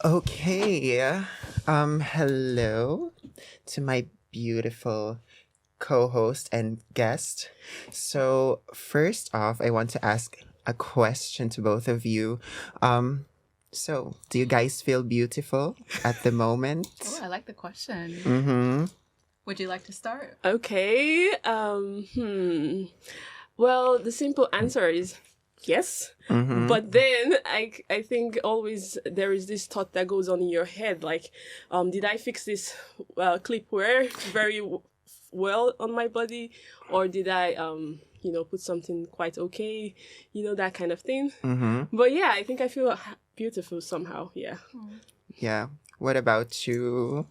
Okay. Hello to my beautiful co-host and guest. So, first off, I want to ask a question to both of you. Do you guys feel beautiful at the moment? Oh, I like the question. Mm-hmm. Would you like to start? Okay. Well, the simple answer is yes. Mm-hmm. But then I think always there is this thought that goes on in your head, like, did I fix this clip wear very well on my body, or did I put something quite okay, that kind of thing. Mm-hmm. But yeah, I think I feel beautiful somehow. Yeah. Yeah. What about you?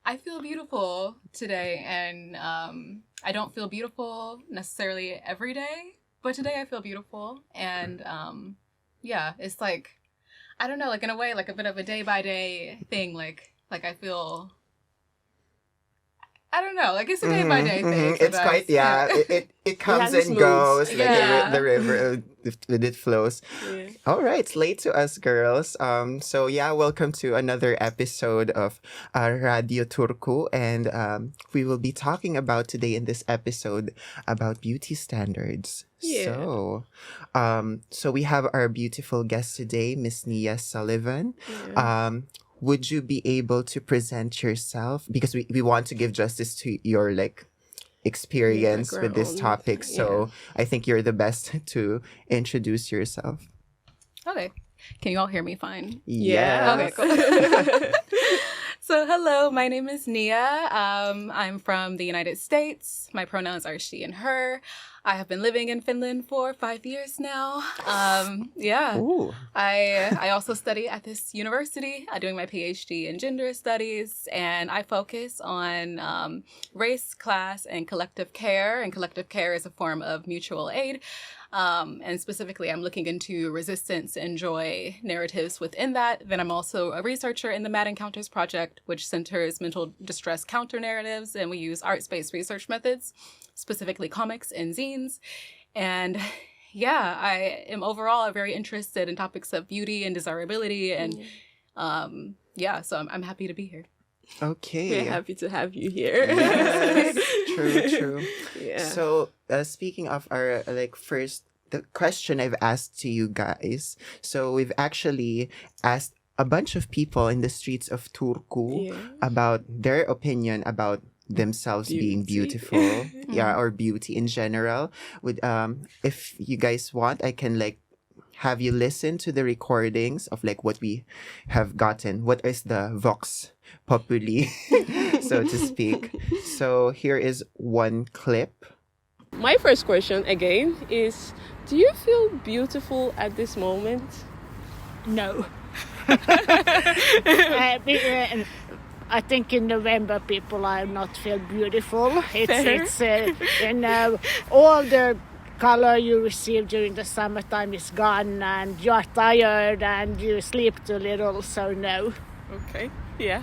I feel beautiful today, and I don't feel beautiful necessarily every day, but today I feel beautiful, and it's like, I don't know, like in a way, like a bit of a day by day thing, like I feel, I don't know, like it's a day by day thing. It's quite, it comes and moods. goes, like Yeah. the river, it flows. Yeah. All right, it's late to us, girls. Welcome to another episode of Radio Turku, and we will be talking about today in this episode about beauty standards. Yeah. So we have our beautiful guest today, Miss Nia Sullivan. Yeah. Would you be able to present yourself? Because we want to give justice to your experience with this background. topic. So I think you're the best to introduce yourself. Okay. Can you all hear me fine? Yeah. Okay, cool. So, hello, my name is Nia. I'm from the United States. My pronouns are she and her. I have been living in Finland for 5 years now. Ooh. I also study at this university, doing my PhD in gender studies, and I focus on race, class, and collective care. And collective care is a form of mutual aid. And specifically, I'm looking into resistance and joy narratives within that. Then I'm also a researcher in the MadEnCounters project, which centers mental distress counter narratives, and we use arts-based research methods, specifically comics and zines. And yeah, I am overall very interested in topics of beauty and desirability, and so I'm happy to be here. Okay. We're happy to have you here. Yes. True. Yeah. So speaking of our the question I've asked to you guys. So we've actually asked a bunch of people in the streets of Turku about their opinion about themselves being beautiful, or beauty in general. Would if you guys want, I can have you listen to the recordings of what we have gotten. What is the vox populi, so to speak. So here is one clip. My first question again is, do you feel beautiful at this moment? No. I think in November people are not feel beautiful. It's all the color you receive during the summertime is gone, and you are tired and you sleep too little, so no. Okay, yeah.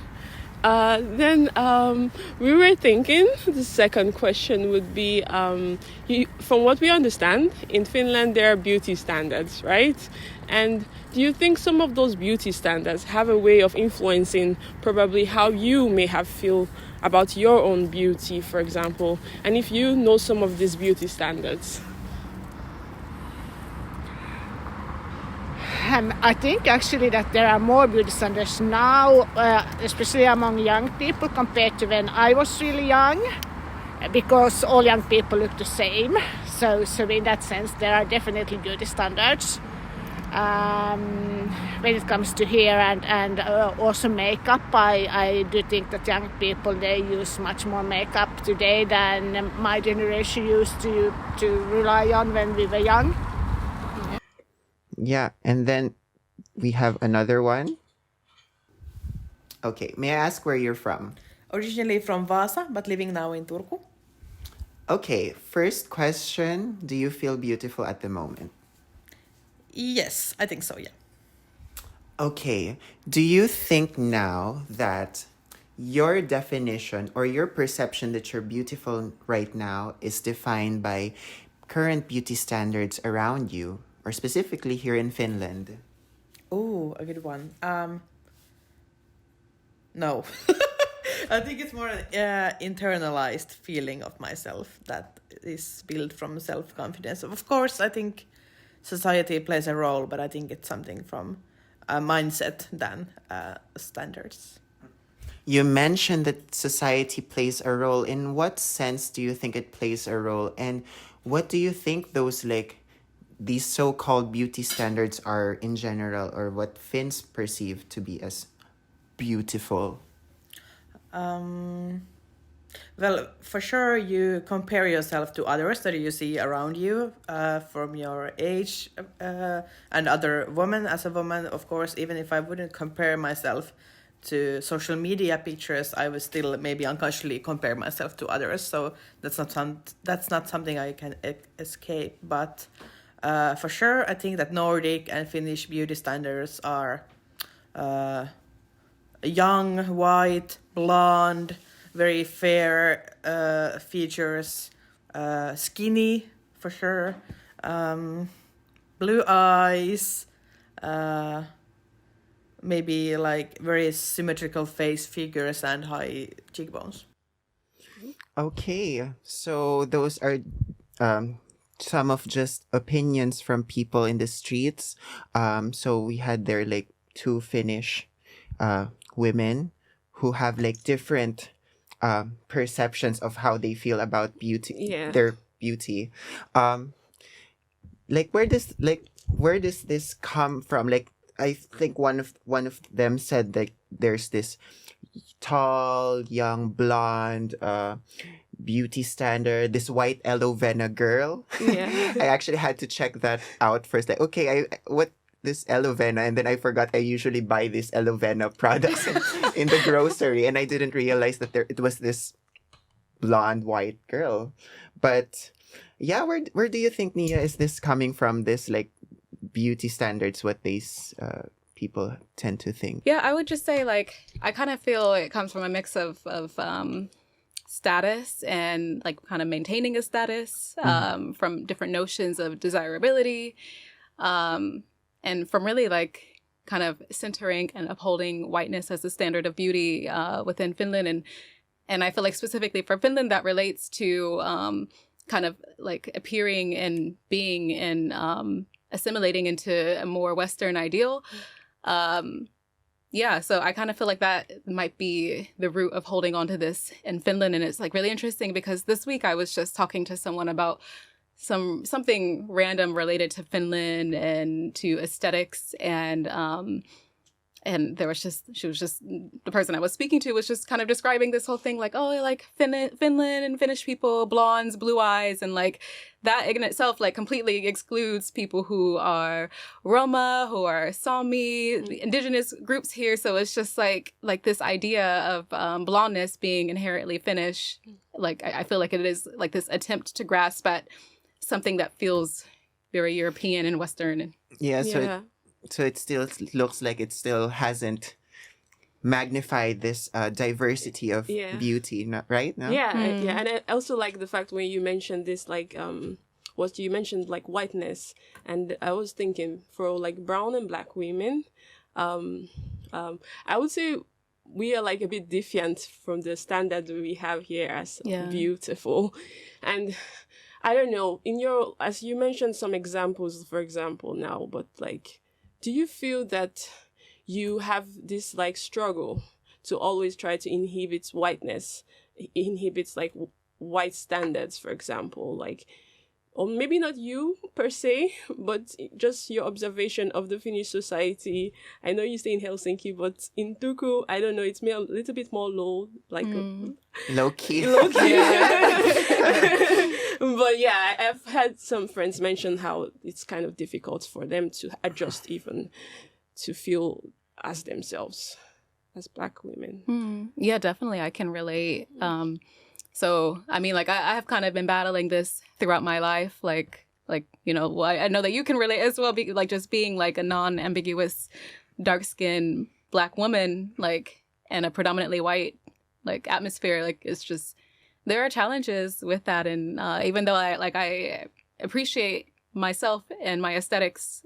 Then we were thinking the second question would be, from what we understand, in Finland there are beauty standards, right? And do you think some of those beauty standards have a way of influencing probably how you may have feel about your own beauty, for example? And if you know some of these beauty standards? I think actually that there are more beauty standards now, especially among young people compared to when I was really young, because all young people look the same. So in that sense, there are definitely beauty standards. When it comes to hair and also makeup, I do think that young people, they use much more makeup today than my generation used to rely on when we were young. Yeah, and then we have another one. Okay, may I ask where you're from? Originally from Vaasa, but living now in Turku. Okay, first question, do you feel beautiful at the moment? Yes, I think so, yeah. Okay, do you think now that your definition or your perception that you're beautiful right now is defined by current beauty standards around you, or specifically here in Finland? Oh, a good one. No. I think it's more an internalized feeling of myself that is built from self-confidence. Of course, I think society plays a role, but I think it's something from a mindset than standards. You mentioned that society plays a role. In what sense do you think it plays a role? And what do you think these so-called beauty standards are in general, or what Finns perceive to be as beautiful? Well, for sure, you compare yourself to others that you see around you from your age and other women. As a woman, of course, even if I wouldn't compare myself to social media pictures, I would still maybe unconsciously compare myself to others. So that's not something I can escape. But for sure, I think that Nordic and Finnish beauty standards are young, white, blonde, very fair features, skinny for sure, blue eyes, maybe like very symmetrical face figures and high cheekbones. Okay, so those are some of just opinions from people in the streets. So we had there two Finnish women who have different perceptions of how they feel about beauty, their beauty. Where does this come from? I think one of them said there's this tall, young, blonde beauty standard, this white aloe vera girl. Yeah. I actually had to check that out first. What this aloe vera, and then I forgot I usually buy these aloe vera products in the grocery, and I didn't realize that it was this blonde white girl. But yeah, where do you think, Nia, is this coming from? This beauty standards, what these people tend to think? Yeah, I would just say I kind of feel it comes from a mix of status and kind of maintaining a status from different notions of desirability. And from really kind of centering and upholding whiteness as the standard of beauty within Finland. And I feel specifically for Finland, that relates to kind of appearing and being and assimilating into a more Western ideal. So I kind of feel that might be the root of holding on to this in Finland. And it's really interesting because this week I was just talking to someone about something random related to Finland and to aesthetics, and there was the person I was speaking to was just kind of describing this whole thing Finland and Finnish people, blondes, blue eyes, and that in itself completely excludes people who are Roma, who are Sami, indigenous groups here. So it's just this idea of blondness being inherently Finnish. I feel it is this attempt to grasp at something that feels very European and Western. So it still looks like it still hasn't magnified this diversity of beauty, right? No? Yeah, and I also like the fact when you mentioned this, what you mentioned, whiteness, and I was thinking for brown and black women, I would say we are a bit different from the standard we have here as beautiful, and I don't know, as you mentioned some examples, for example, now, but do you feel that you have this struggle to always try to inhibit whiteness, inhibits white standards, for example, or maybe not you per se, but just your observation of the Finnish society? I know you stay in Helsinki, but in Turku, I don't know, it's a little bit more low key. But yeah, I've had some friends mention how it's kind of difficult for them to adjust even to feel as themselves as black women. Yeah, definitely. I can relate. So, I mean, I have kind of been battling this throughout my life. I know that you can relate as well. Just being a non-ambiguous, dark-skinned black woman, in a predominantly white, atmosphere. It's just, there are challenges with that. And even though I appreciate myself and my aesthetics,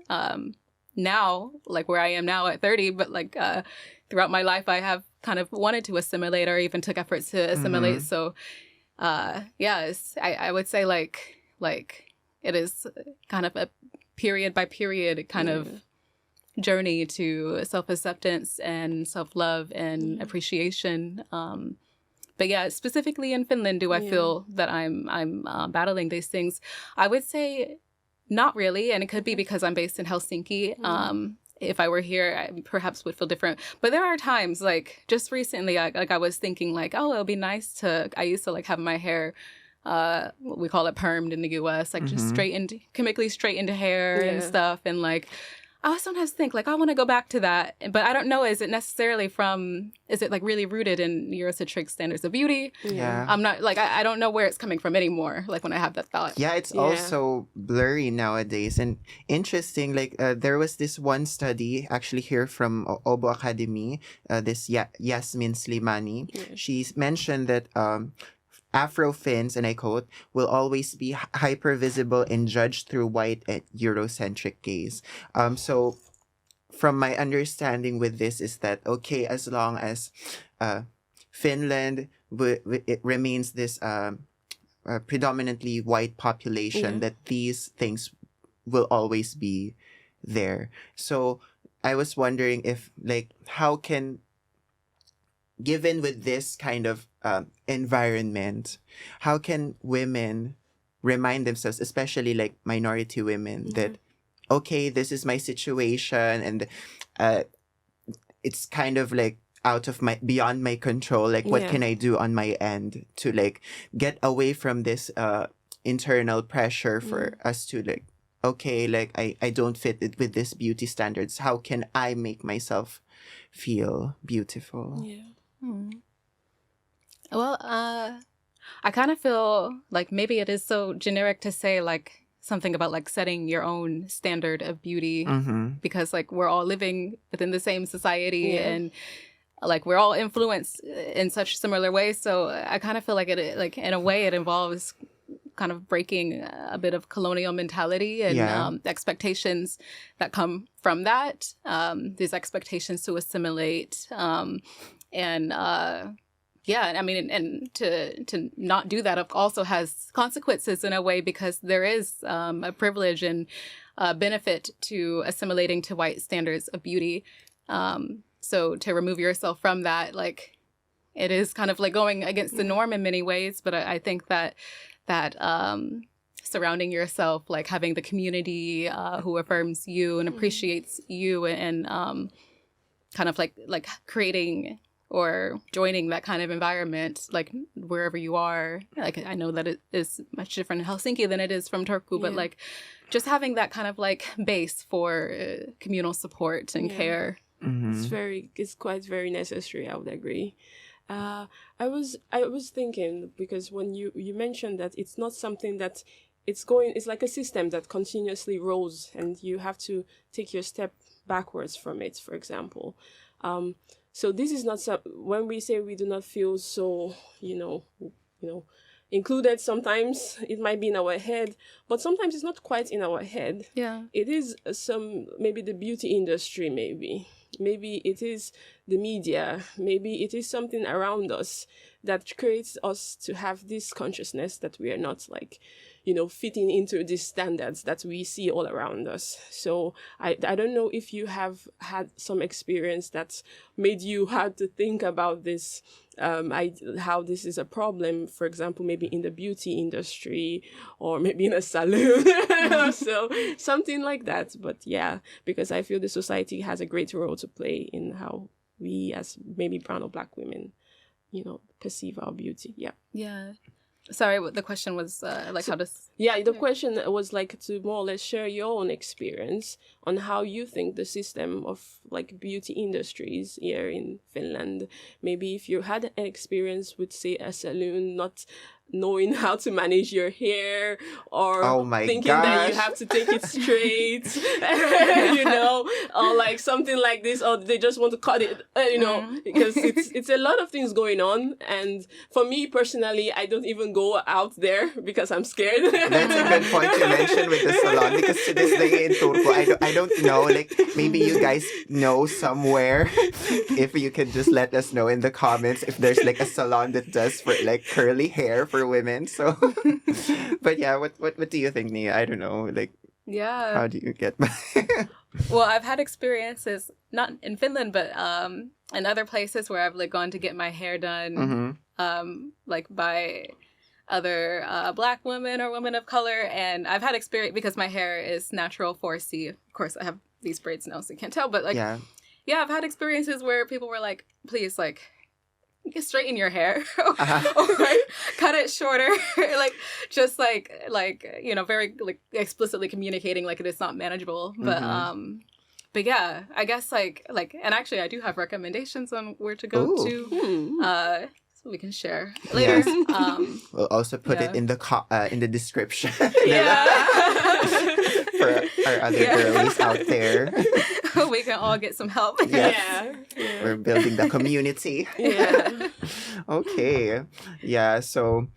now, like where I am now at 30, but like throughout my life, I have kind of wanted to assimilate or even took efforts to assimilate. So I would say like it is kind of a period by period kind of journey to self-acceptance and self-love and appreciation. But yeah, specifically in Finland, do I feel that I'm battling these things? I would say not really, and it could be because I'm based in Helsinki. If I were here, I perhaps would feel different. But there are times, like just recently, I was thinking like, oh, it would be nice to. I used to like have my hair. We call it permed in the U.S., like just chemically straightened hair and stuff, and like. I sometimes think like I want to go back to that, but I don't know. Is it necessarily is it like really rooted in Eurocentric standards of beauty? Yeah. I'm not like, I don't know where it's coming from anymore. Like when I have that thought. Yeah, it's also blurry nowadays. And interesting, like there was this one study actually here from Åbo Akademi, this Yasmin Slimani. She's mentioned that Afro-Finns, and I quote, will always be hyper-visible and judged through white and Eurocentric gaze. So from my understanding with this is that, okay, as long as Finland it remains this predominantly white population, that these things will always be there. So I was wondering if, like, how can... Given with this kind of environment, how can women remind themselves, especially like minority women, that, okay, this is my situation and it's kind of like beyond my control. Like, what can I do on my end to like get away from this internal pressure for us to like, okay, like I don't fit it with this beauty standards. How can I make myself feel beautiful? Yeah. Well, I kind of feel like maybe it is so generic to say like something about like setting your own standard of beauty because like we're all living within the same society and like we're all influenced in such similar ways. So I kind of feel like it like in a way it involves kind of breaking a bit of colonial mentality and expectations that come from that. These expectations to assimilate. I mean, and to not do that also has consequences in a way because there is a privilege and benefit to assimilating to white standards of beauty. So to remove yourself from that, like, it is kind of like going against the norm in many ways. But I think that surrounding yourself, like having the community who affirms you and appreciates you and kind of like creating or joining that kind of environment, like wherever you are. Like I know that it is much different in Helsinki than it is from Turku, but like just having that kind of like base for communal support and care. It's quite very necessary. I would agree. I was thinking because when you mentioned that it's not something that it's like a system that continuously rolls and you have to take your step backwards from it, for example. So this is not when we say we do not feel so, included. Sometimes it might be in our head, but sometimes it's not quite in our head. Yeah, it is maybe the beauty industry, maybe it is the media, maybe it is something around us that creates us to have this consciousness that we are not like, fitting into these standards that we see all around us. So I don't know if you have had some experience that made you had to think about this, how this is a problem, for example, maybe in the beauty industry or maybe in a salon. So something like that. But yeah, because I feel the society has a great role to play in how we as maybe brown or black women, perceive our beauty. Yeah. Yeah. Sorry, the question was how does... Yeah, the question was like to more or less share your own experience on how you think the system of like beauty industries here in Finland, maybe if you had an experience with, say, a salon, not knowing how to manage your hair, or Oh my thinking that you gosh. have to take it straight, or like something like this, or they just want to cut it, because it's a lot of things going on. And for me personally, I don't even go out there because I'm scared. That's a good point you mentioned with the salon, because to this day in Turku, I don't know, like maybe you guys know somewhere, if you can just let us know in the comments if there's like a salon that does for like curly hair for women. So, but yeah, what do you think, Nia? I don't know, like Yeah. how do you get by? Well, I've had experiences not in Finland, but in other places where I've like gone to get my hair done, like by other Black women or women of color, and I've had experience because my hair is natural 4C. Of course, I have these braids now, so you can't tell, but like, yeah, I've had experiences where people were like, "Please, like, straighten your hair, or cut it shorter," like just like very like explicitly communicating like it is not manageable. But yeah, I guess like and actually I do have recommendations on where to go to. So we can share later. Yes. We'll also put it in the description. For our other girlies out there. We can all get some help. Yes. Yeah. We're building the community. Yeah. Okay. Yeah, so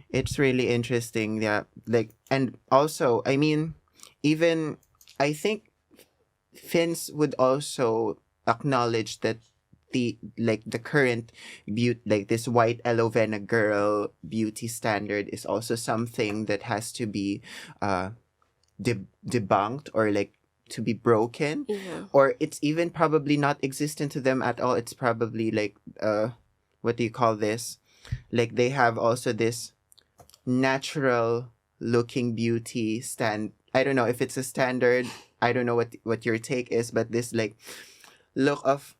it's really interesting. Yeah. Like, and also, I mean, even I think Finns would also acknowledge that the current beauty, like this white aloe vera girl beauty standard, is also something that has to be debunked, or like to be broken, or it's even probably not existent to them at all. It's probably like what do you call this, like they have also this natural looking beauty I don't know if it's a standard. I don't know what your take is, but this like look of,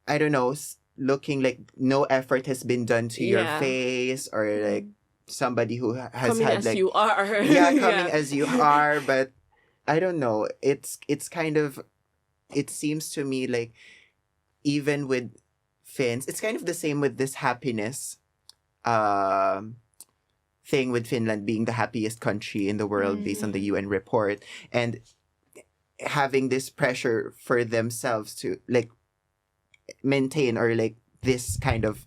I don't know, looking like no effort has been done to your face, or like somebody who has coming had as like you are. coming as you are. But I don't know, it's kind of, it seems to me like even with Finns, it's kind of the same with this happiness thing, with Finland being the happiest country in the world based on the UN report, and having this pressure for themselves to like maintain, or like this kind of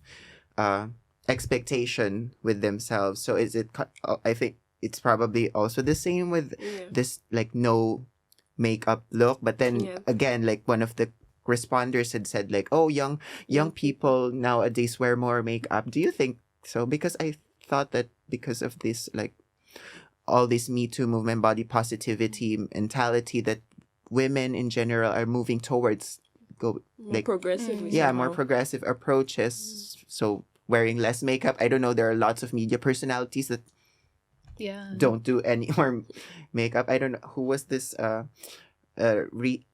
expectation with themselves. So I think it's probably also the same with this like no makeup look. But then again, like one of the responders had said like, oh, young people nowadays wear more makeup. Do you think so? Because I thought that because of this, like all this Me Too movement, body positivity mentality, that women in general are moving towards more progressive. More progressive approaches. So wearing less makeup. I don't know, there are lots of media personalities that don't do any more makeup. I don't know who was this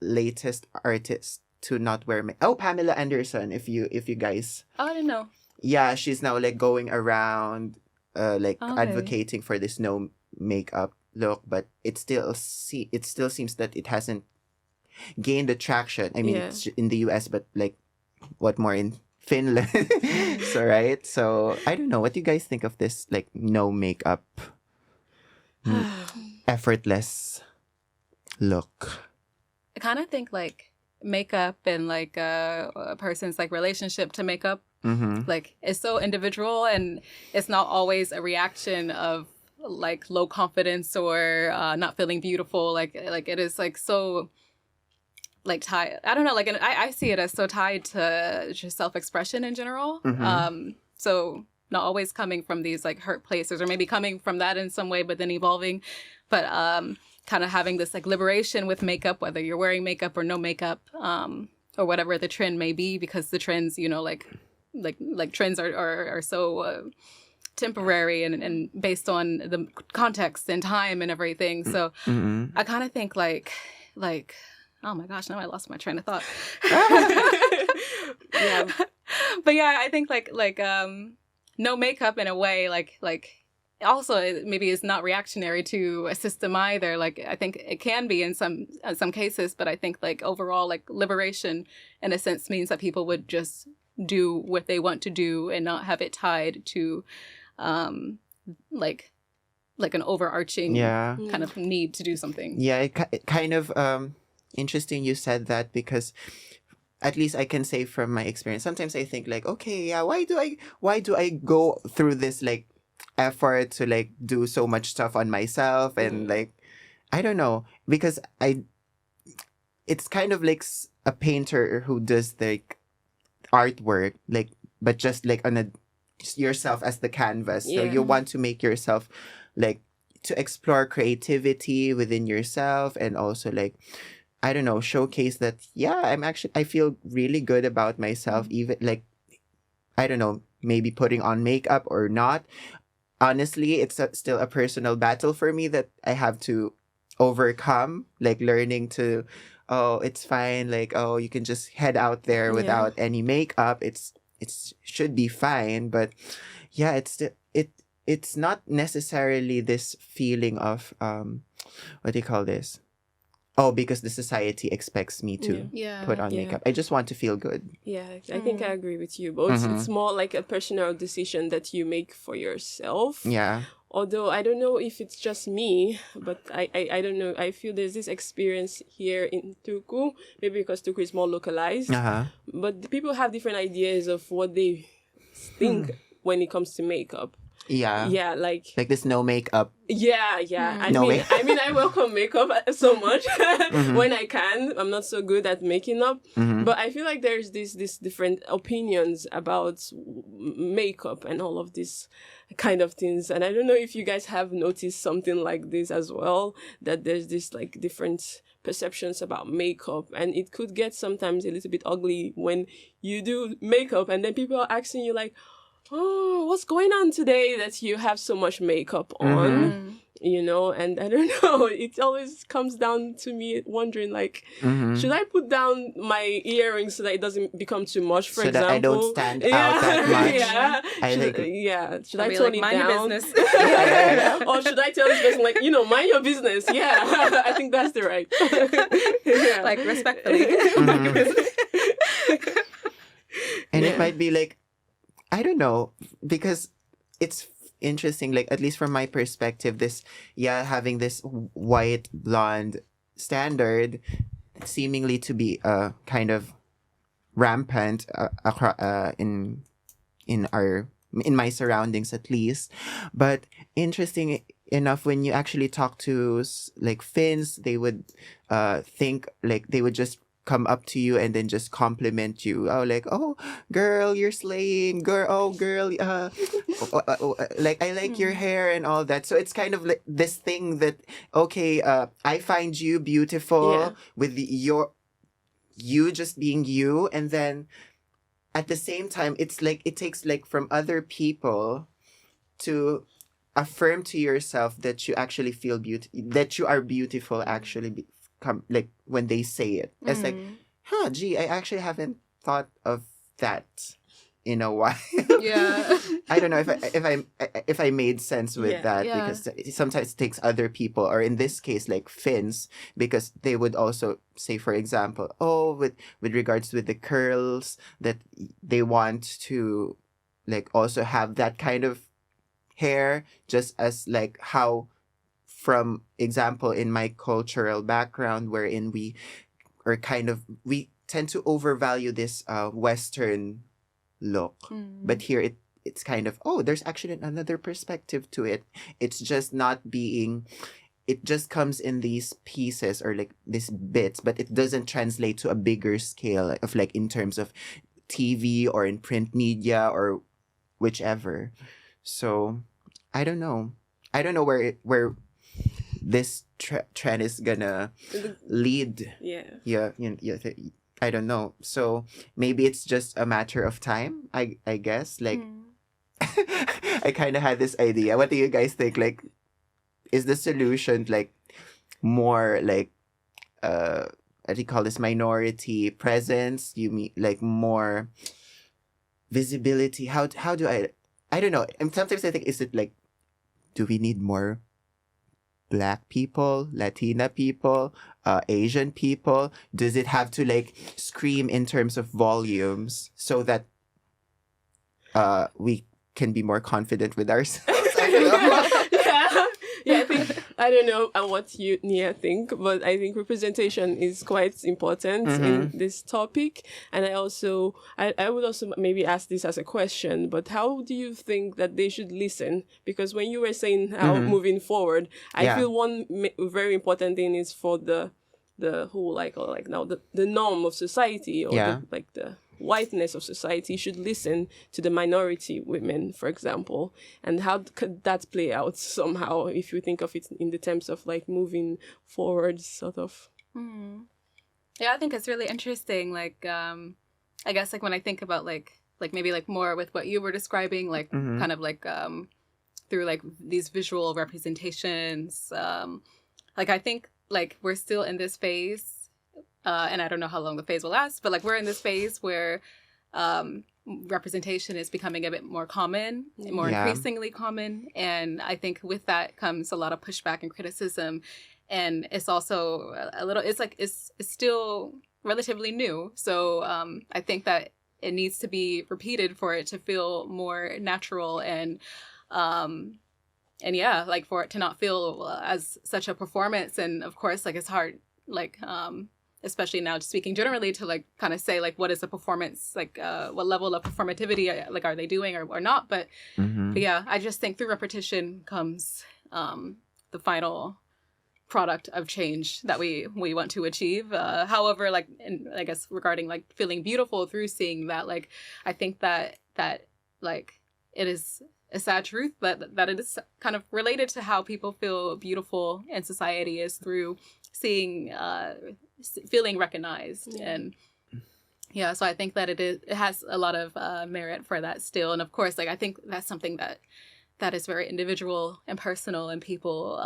latest artist to not wear makeup. Oh, Pamela Anderson, if you guys. Oh, I didn't know. Yeah, she's now like going around advocating for this no makeup look, but it still seems that it hasn't gained the traction. I mean, it's in the US, but like what more in Finland? So right, so I don't know, what do you guys think of this like no makeup effortless look? I kind of think like makeup and like a person's like relationship to makeup like it's so individual, and it's not always a reaction of like low confidence or not feeling beautiful. Like it is like so like tied. I don't know. Like I see it as so tied to just self-expression in general. So not always coming from these like hurt places, or maybe coming from that in some way, but then evolving. But kind of having this like liberation with makeup, whether you're wearing makeup or no makeup, or whatever the trend may be, because the trends, you know, like trends are so temporary and based on the context and time and everything. So I kind of think like oh my gosh, now I lost my train of thought. But yeah, I think like no makeup in a way, like also maybe it's not reactionary to a system either. Like I think it can be in some cases, but I think like overall like liberation in a sense means that people would just do what they want to do and not have it tied to like an overarching kind of need to do something. Yeah, it kind of interesting you said that, because at least I can say from my experience, sometimes I think like, okay, yeah, why do I go through this like effort to like do so much stuff on myself, and like, I don't know, because it's kind of like a painter who does like artwork, like, but just like on yourself as the canvas. So you want to make yourself like to explore creativity within yourself, and also like, I don't know, showcase that, I feel really good about myself, even like, I don't know, maybe putting on makeup or not. Honestly, it's still a personal battle for me that I have to overcome, like learning to, oh, it's fine. Like, oh, you can just head out there without any makeup. It should be fine. But yeah, it's not necessarily this feeling of, what do you call this? Oh, because the society expects me to put on makeup. I just want to feel good. Yeah, I think I agree with you. But it's more like a personal decision that you make for yourself. Yeah. Although I don't know if it's just me, but I don't know. I feel there's this experience here in Turku, maybe because Turku is more localized. But the people have different ideas of what they think when it comes to makeup. Yeah. Yeah, like this no makeup. Yeah. I mean, I welcome makeup so much when I can. I'm not so good at making up, but I feel like there's this different opinions about makeup and all of these kind of things. And I don't know if you guys have noticed something like this as well, that there's this like different perceptions about makeup, and it could get sometimes a little bit ugly when you do makeup and then people are asking you like, oh, what's going on today that you have so much makeup on, you know? And I don't know, it always comes down to me wondering like, should I put down my earrings so that it doesn't become too much, for example? So that I don't stand out that much. Should I tone it mind down? your business. Or should I tell this person like, mind your business? Yeah, I think that's the right. Like respectfully. Mind your business. And it might be like, I don't know, because it's interesting, like, at least from my perspective, having this white blonde standard seemingly to be kind of rampant in my surroundings, at least. But interesting enough, when you actually talk to like Finns, they would think like they would just come up to you and then just compliment you. Oh, like, oh, girl, you're slaying. Girl, oh, girl, like, I like your hair and all that. So it's kind of like this thing that, okay, I find you beautiful with you just being you. And then at the same time, it's like, it takes like from other people to affirm to yourself that you actually feel that you are beautiful, actually like when they say it. It's like, gee, I actually haven't thought of that in a while. Yeah. I don't know if I made sense with that, because sometimes it takes other people, or in this case like Finns, because they would also say, for example, oh, with regards with the curls, that they want to like also have that kind of hair, just as like how, from example, in my cultural background, wherein we tend to overvalue this Western look. But here it's kind of, oh, there's actually another perspective to it. It's just not being, it just comes in these pieces or like these bits, but it doesn't translate to a bigger scale of like in terms of TV or in print media or whichever. So I don't know where this trend is gonna lead. I don't know. So maybe it's just a matter of time, I guess. Like, I kind of had this idea. What do you guys think? Like, is the solution like more like what do you call this, minority presence? You mean like more visibility? How do I don't know. And sometimes I think, is it like, do we need more Black people, Latina people, Asian people? Does it have to like scream in terms of volumes so that we can be more confident with ourselves. I think, I don't know what you, Nia, think, but I think representation is quite important in this topic. And I would also maybe ask this as a question, but how do you think that they should listen? Because when you were saying how moving forward, I feel one very important thing is for the whole, the norm of society, or the whiteness of society should listen to the minority women, for example. And how could that play out somehow, if you think of it in the terms of like moving forward, sort of? Yeah, I think it's really interesting. Like, I guess like when I think about like maybe like more with what you were describing, like kind of like through like these visual representations, like I think like we're still in this phase. And I don't know how long the phase will last, but like we're in this phase where representation is becoming a bit more common, more increasingly common. And I think with that comes a lot of pushback and criticism. And it's also it's still relatively new. So I think that it needs to be repeated for it to feel more natural and yeah, like for it to not feel as such a performance. And of course, like it's hard, like, especially now speaking generally, to like kind of say like what is the performance, like what level of performativity like are they doing or not, but yeah, I just think through repetition comes the final product of change that we want to achieve. However, like, and I guess regarding like feeling beautiful through seeing that, like I think that like it is a sad truth that it is kind of related to how people feel beautiful in society is through seeing feeling recognized. And yeah, so I think that it has a lot of merit for that still. And of course, like I think that's something that is very individual and personal, and people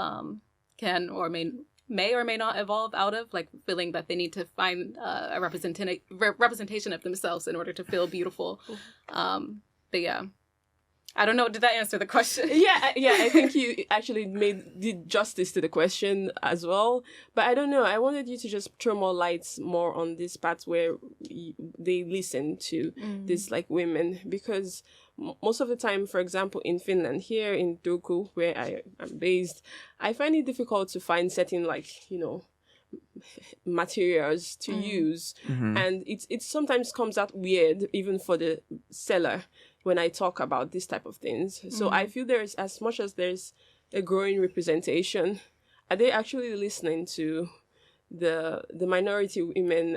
can or may or may not evolve out of, like feeling that they need to find a representation of themselves in order to feel beautiful. But yeah, I don't know. Did that answer the question? Yeah. I think you actually did justice to the question as well. But I don't know. I wanted you to just throw more lights on this part where they listen to these like women, because most of the time, for example, in Finland, here in Turku, where I am based, I find it difficult to find certain like materials to use, and it sometimes comes out weird even for the seller when I talk about this type of things. So I feel there's, as much as there's a growing representation, are they actually listening to the minority women?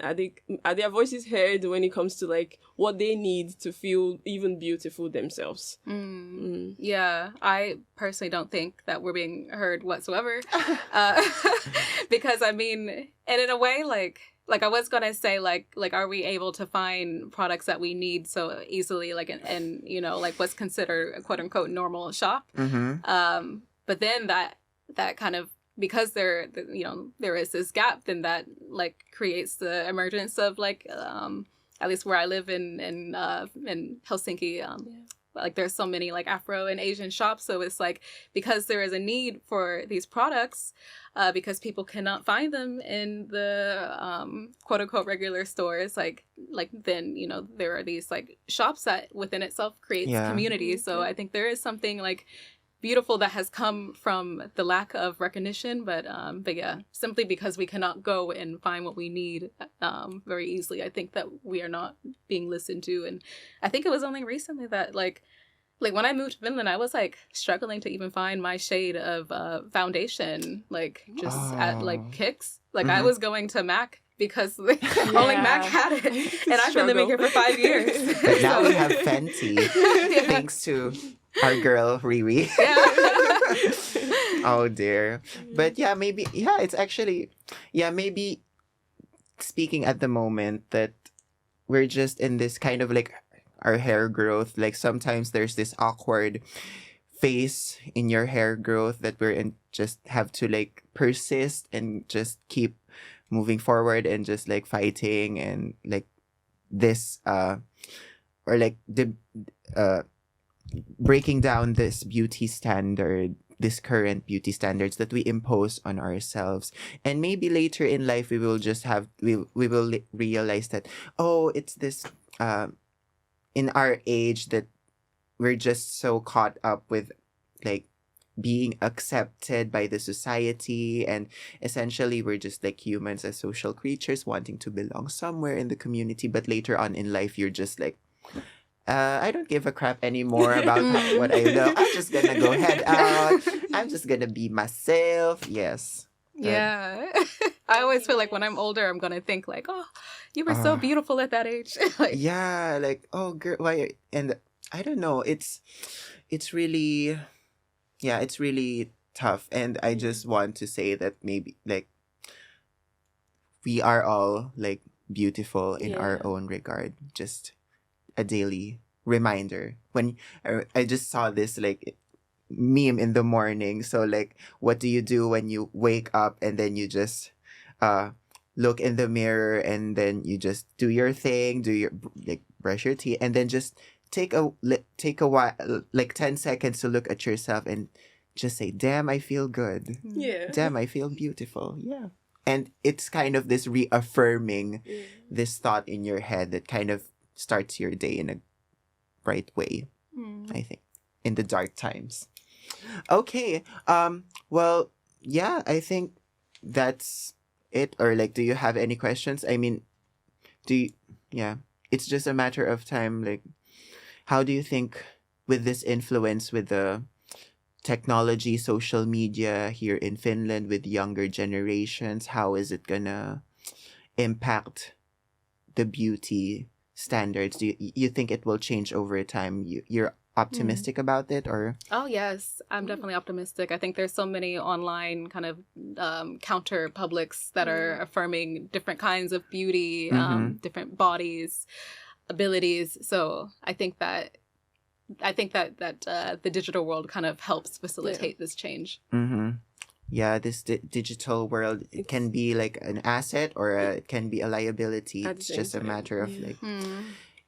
Are their voices heard when it comes to like what they need to feel even beautiful themselves? Yeah, I personally don't think that we're being heard whatsoever. Because I mean, and in a way, like I was gonna say, like are we able to find products that we need so easily, like and you know, like what's considered a quote unquote normal shop? But then that kind of, because there is this gap, then that like creates the emergence of like at least where I live in Helsinki, like there's so many like Afro and Asian shops, so it's like because there is a need for these products, because people cannot find them in the quote unquote regular stores, like then there are these like shops that within itself creates community. So I think there is something like beautiful that has come from the lack of recognition, but yeah, simply because we cannot go and find what we need very easily, I think that we are not being listened to. And I think it was only recently that like when I moved to Finland, I was like struggling to even find my shade of foundation, like just at like Kicks. Like I was going to MAC because only MAC had it, and I've been living here for 5 years. But now we have Fenty, thanks to our girl Riri. Oh dear. But yeah, maybe it's actually maybe speaking at the moment that we're just in this kind of like our hair growth, like sometimes there's this awkward phase in your hair growth that we're in, just have to like persist and just keep moving forward and just like fighting, and like this or like the breaking down this beauty standard, this current beauty standards that we impose on ourselves. And maybe later in life we will just we will realize that it's this in our age that we're just so caught up with like being accepted by the society, and essentially we're just like humans as social creatures wanting to belong somewhere in the community, but later on in life you're just like, I don't give a crap anymore about what I know. I'm just gonna go head out. I'm just gonna be myself. Yes. Yeah. I always feel like when I'm older, I'm going to think like, oh, you were so beautiful at that age. Like, yeah, like, oh, girl, why? And I don't know. It's really, yeah, it's really tough. And I just want to say that maybe like we are all like beautiful in our own regard. Just a daily reminder. When I just saw this like meme in the morning. So like, what do you do when you wake up and then you just look in the mirror and then you just do your thing, do your like brush your teeth, and then just take a while, like 10 seconds to look at yourself and just say, damn, I feel good. Yeah. Damn, I feel beautiful. Yeah. And it's kind of this reaffirming this thought in your head that kind of starts your day in a bright way, I think, in the dark times. Okay. Well, yeah, I think that's it. Or like, do you have any questions? I mean, it's just a matter of time. Like, how do you think with this influence with the technology, social media here in Finland with younger generations, how is it gonna impact the beauty standards? Do you think it will change over time? You're optimistic about it, or? Oh, yes. I'm definitely optimistic. I think there's so many online kind of counter publics that are affirming different kinds of beauty, different bodies, abilities. So I think that the digital world kind of helps facilitate this change. Yeah, this digital world, it can be like an asset or it can be a liability. It's just a matter of like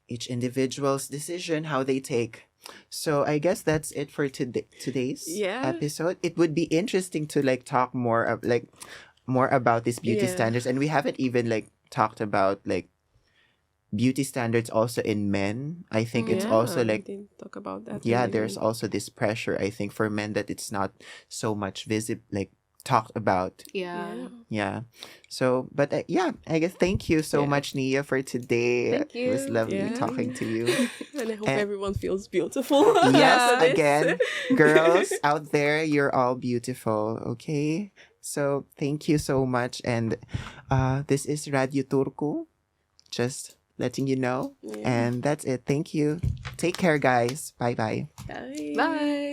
each individual's decision, how they take. So I guess that's it for today's episode. It would be interesting to like talk more about these beauty standards, and we haven't even like talked about like beauty standards also in men. I think it's also like, we didn't talk about that. yeah, there's also this pressure, I think, for men that it's not so much visible, like talked about. Yeah. So, but I guess thank you so much, Nia, for today. Thank you. It was lovely talking to you. And I hope everyone feels beautiful. Yes, again, girls out there, you're all beautiful, okay? So, thank you so much. And this is Radio Turku. Just letting you know. And that's it. Thank you. Take care, guys. Bye-bye. Bye. Bye.